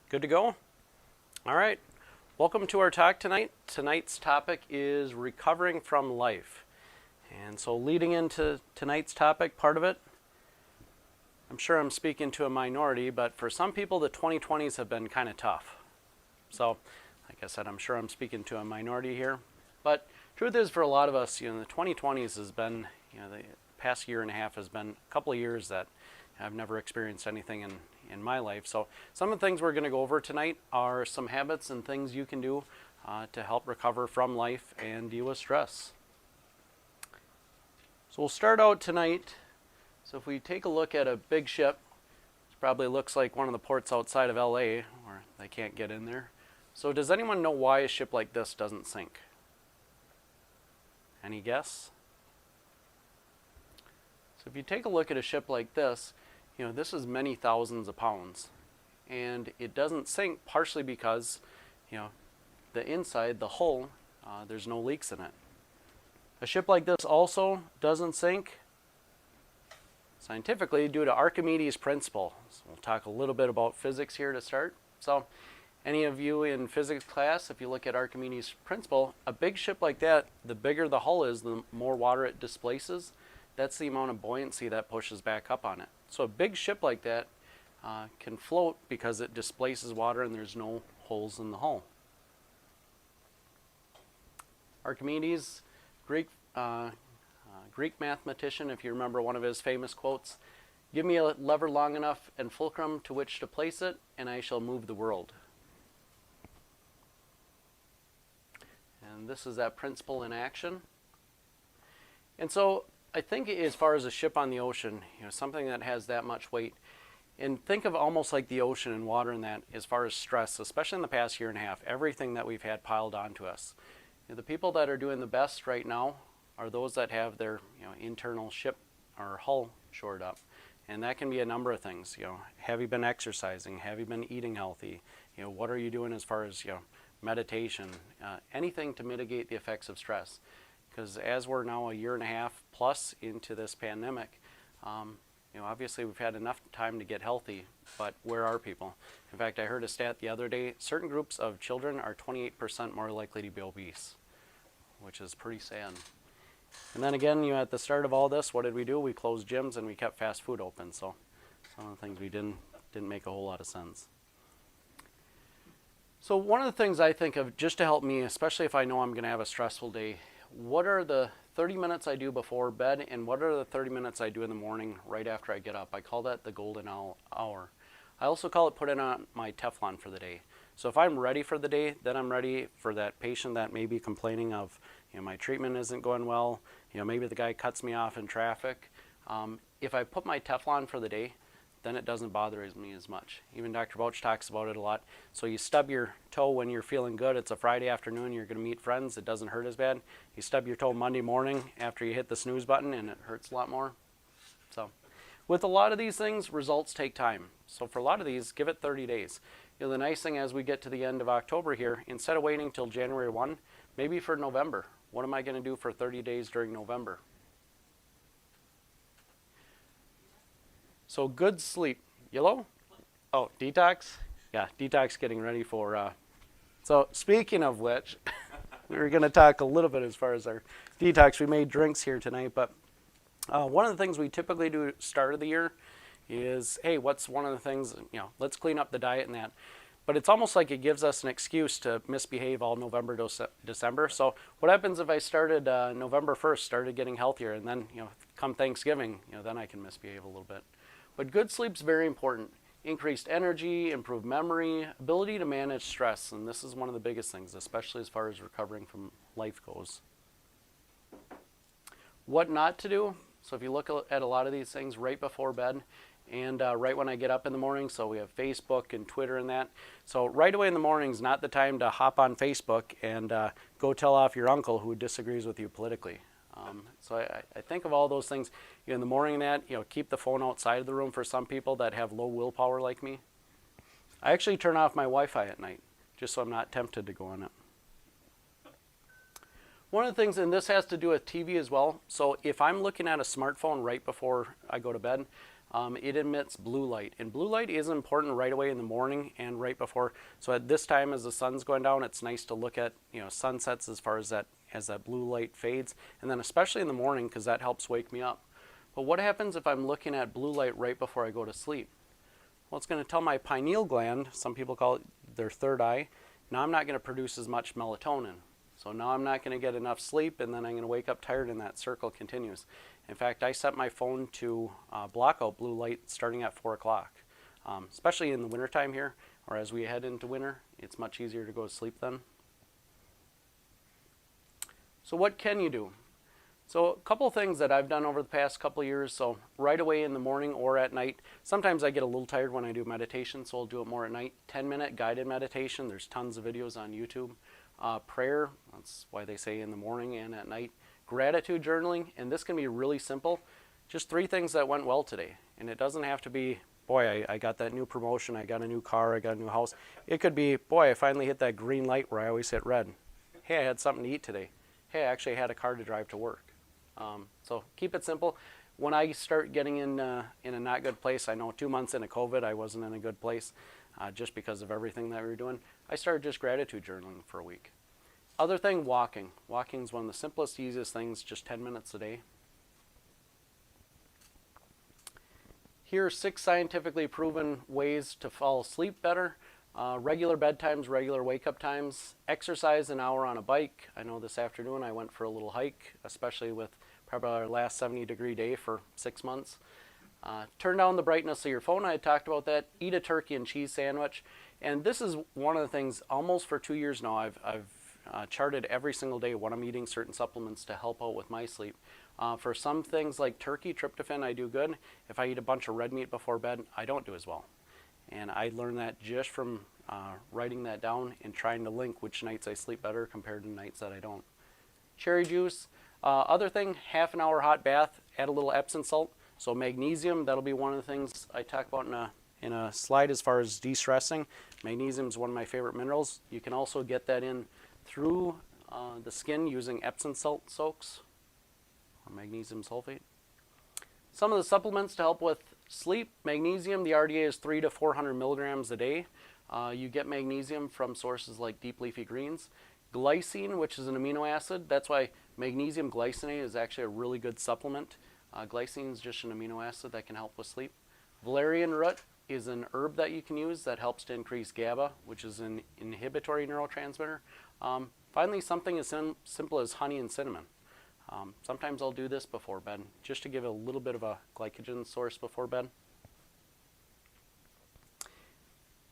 Good to go? All right. Welcome to our talk tonight. Tonight's topic is recovering from life. And so leading into tonight's topic, part of it, I'm sure I'm speaking to a minority, but for some people the 2020s have been kind of tough. So, like I said, I'm sure I'm speaking to a minority here. But truth is, for a lot of us, the 2020s has been, the past year and a half has been a couple of years that I've never experienced anything in my life. So some of the things we're going to go over tonight are some habits and things you can do to help recover from life and deal with stress. So we'll start out tonight. So if we take a look at a big ship, it probably looks like one of the ports outside of LA, or they can't get in there. So does anyone know why a ship like this doesn't sink? Any guess? So if you take a look at a ship like this, this is many thousands of pounds. And it doesn't sink partially because, the inside, the hull, there's no leaks in it. A ship like this also doesn't sink scientifically due to Archimedes' principle. So we'll talk a little bit about physics here to start. So any of you in physics class, if you look at Archimedes' principle, a big ship like that, the bigger the hull is, the more water it displaces. That's the amount of buoyancy that pushes back up on it. So a big ship like that can float because it displaces water and there's no holes in the hull. Archimedes, Greek mathematician, if you remember one of his famous quotes, "Give me a lever long enough and fulcrum to which to place it, and I shall move the world." And this is that principle in action. And so I think as far as a ship on the ocean, something that has that much weight, and think of almost like the ocean and water in that as far as stress, especially in the past year and a half, everything that we've had piled onto us. The people that are doing the best right now are those that have their internal ship or hull shored up. And that can be a number of things. Have you been exercising? Have you been eating healthy? What are you doing as far as meditation? Anything to mitigate the effects of stress. Because as we're now a year and a half plus into this pandemic, obviously we've had enough time to get healthy, but where are people? In fact, I heard a stat the other day, certain groups of children are 28% more likely to be obese, which is pretty sad. And then again, at the start of all this, what did we do? We closed gyms and we kept fast food open, so some of the things we didn't make a whole lot of sense. So one of the things I think of just to help me, especially if I know I'm going to have a stressful day, what are the 30 minutes I do before bed and what are the 30 minutes I do in the morning right after I get up? I call that the golden hour. I also call it putting on my Teflon for the day. So if I'm ready for the day, then I'm ready for that patient that may be complaining of, my treatment isn't going well, maybe the guy cuts me off in traffic. If I put my Teflon for the day, then it doesn't bother me as much. Even Dr. Bouch talks about it a lot. So you stub your toe when you're feeling good. It's a Friday afternoon, you're going to meet friends. It doesn't hurt as bad. You stub your toe Monday morning after you hit the snooze button and it hurts a lot more. So with a lot of these things, results take time. So for a lot of these, give it 30 days. The nice thing as we get to the end of October here, instead of waiting till January 1, maybe for November. What am I going to do for 30 days during November? So good sleep. Yellow? Oh, detox? Yeah, detox getting ready for... So speaking of which, we were going to talk a little bit as far as our detox. We made drinks here tonight, but one of the things we typically do at the start of the year is, hey, what's one of the things, let's clean up the diet and that. But it's almost like it gives us an excuse to misbehave all November to December. So what happens if I started November 1st, started getting healthier, and then, come Thanksgiving, then I can misbehave a little bit. But good sleep's very important. Increased energy, improved memory, ability to manage stress, and this is one of the biggest things, especially as far as recovering from life goes. What not to do? So if you look at a lot of these things right before bed and right when I get up in the morning, so we have Facebook and Twitter and that. So right away in the morning is not the time to hop on Facebook and go tell off your uncle who disagrees with you politically. So I think of all those things in the morning that, keep the phone outside of the room for some people that have low willpower like me. I actually turn off my Wi-Fi at night just so I'm not tempted to go on it. One of the things, and this has to do with TV as well, so if I'm looking at a smartphone right before I go to bed, it emits blue light. And blue light is important right away in the morning and right before. So at this time as the sun's going down, it's nice to look at sunsets as far as that blue light fades. And then especially in the morning, because that helps wake me up. But what happens if I'm looking at blue light right before I go to sleep? Well, it's going to tell my pineal gland, some people call it their third eye, now I'm not going to produce as much melatonin. So now I'm not going to get enough sleep, and then I'm going to wake up tired, and that circle continues. In fact, I set my phone to block out blue light starting at 4 o'clock, especially in the wintertime here, or as we head into winter, it's much easier to go to sleep then. So what can you do? So a couple things that I've done over the past couple of years, so right away in the morning or at night. Sometimes I get a little tired when I do meditation, so I'll do it more at night. 10-minute guided meditation, there's tons of videos on YouTube. Prayer, that's why they say in the morning and at night. Gratitude journaling, and this can be really simple. Just 3 things that went well today. And it doesn't have to be, boy, I got that new promotion, I got a new car, I got a new house. It could be, boy, I finally hit that green light where I always hit red. Hey, I had something to eat today. Hey, I actually had a car to drive to work. So keep it simple. When I start getting in a not good place, I know 2 months into COVID, I wasn't in a good place just because of everything that we were doing. I started just gratitude journaling for a week. Other thing, walking. Walking is one of the simplest, easiest things, just 10 minutes a day. Here are 6 scientifically proven ways to fall asleep better. Regular bedtimes, regular wake-up times. Exercise an hour on a bike. I know this afternoon I went for a little hike, especially with probably our last 70-degree day for 6 months. Turn down the brightness of your phone. I had talked about that. Eat a turkey and cheese sandwich. And this is one of the things, almost for 2 years now, I've charted every single day when I'm eating certain supplements to help out with my sleep. For some things like turkey, tryptophan, I do good. If I eat a bunch of red meat before bed, I don't do as well. And I learned that just from writing that down and trying to link which nights I sleep better compared to nights that I don't. Cherry juice. Other thing, half an hour hot bath, add a little Epsom salt. So magnesium, that'll be one of the things I talk about in a slide as far as de-stressing. Magnesium is one of my favorite minerals. You can also get that in through the skin using Epsom salt soaks or magnesium sulfate. Some of the supplements to help with sleep, magnesium, the RDA is 300 to 400 milligrams a day. You get magnesium from sources like deep leafy greens. Glycine, which is an amino acid, that's why magnesium glycinate is actually a really good supplement. Glycine is just an amino acid that can help with sleep. Valerian root is an herb that you can use that helps to increase GABA, which is an inhibitory neurotransmitter. Finally, something as simple as honey and cinnamon. Sometimes I'll do this before bed, just to give it a little bit of a glycogen source before bed.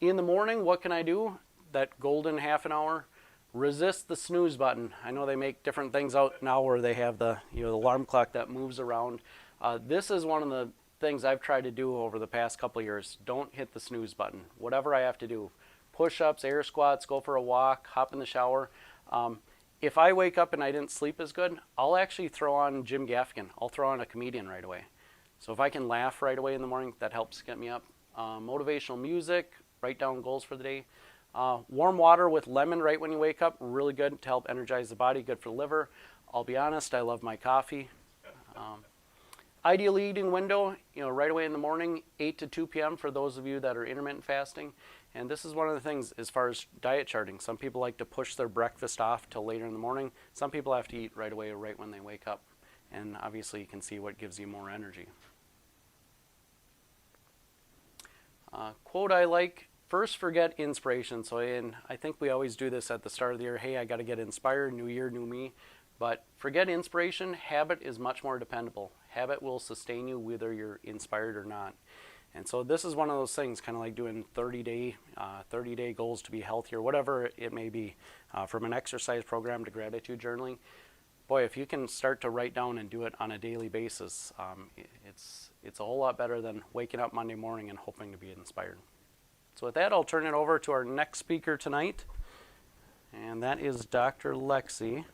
In the morning, what can I do? That golden half an hour, resist the snooze button. I know they make different things out now where they have the alarm clock that moves around. This is one of the things I've tried to do over the past couple of years. Don't hit the snooze button. Whatever I have to do, push-ups, air squats, go for a walk, hop in the shower. If I wake up and I didn't sleep as good, I'll actually throw on Jim Gaffigan. I'll throw on a comedian right away. So if I can laugh right away in the morning, that helps get me up. Motivational music, write down goals for the day. Warm water with lemon right when you wake up, really good to help energize the body, good for the liver. I'll be honest, I love my coffee. Ideal eating window, right away in the morning, 8 to 2 p.m. for those of you that are intermittent fasting. And this is one of the things as far as diet charting. Some people like to push their breakfast off till later in the morning. Some people have to eat right away, right when they wake up. And obviously you can see what gives you more energy. Quote I like, first forget inspiration. So I think we always do this at the start of the year. Hey, I got to get inspired, new year, new me. But forget inspiration, habit is much more dependable. Habit will sustain you whether you're inspired or not. And so this is one of those things, kind of like doing 30-day goals to be healthier, whatever it may be, from an exercise program to gratitude journaling. Boy, if you can start to write down and do it on a daily basis, it's a whole lot better than waking up Monday morning and hoping to be inspired. So with that, I'll turn it over to our next speaker tonight, and that is Dr. Lexi.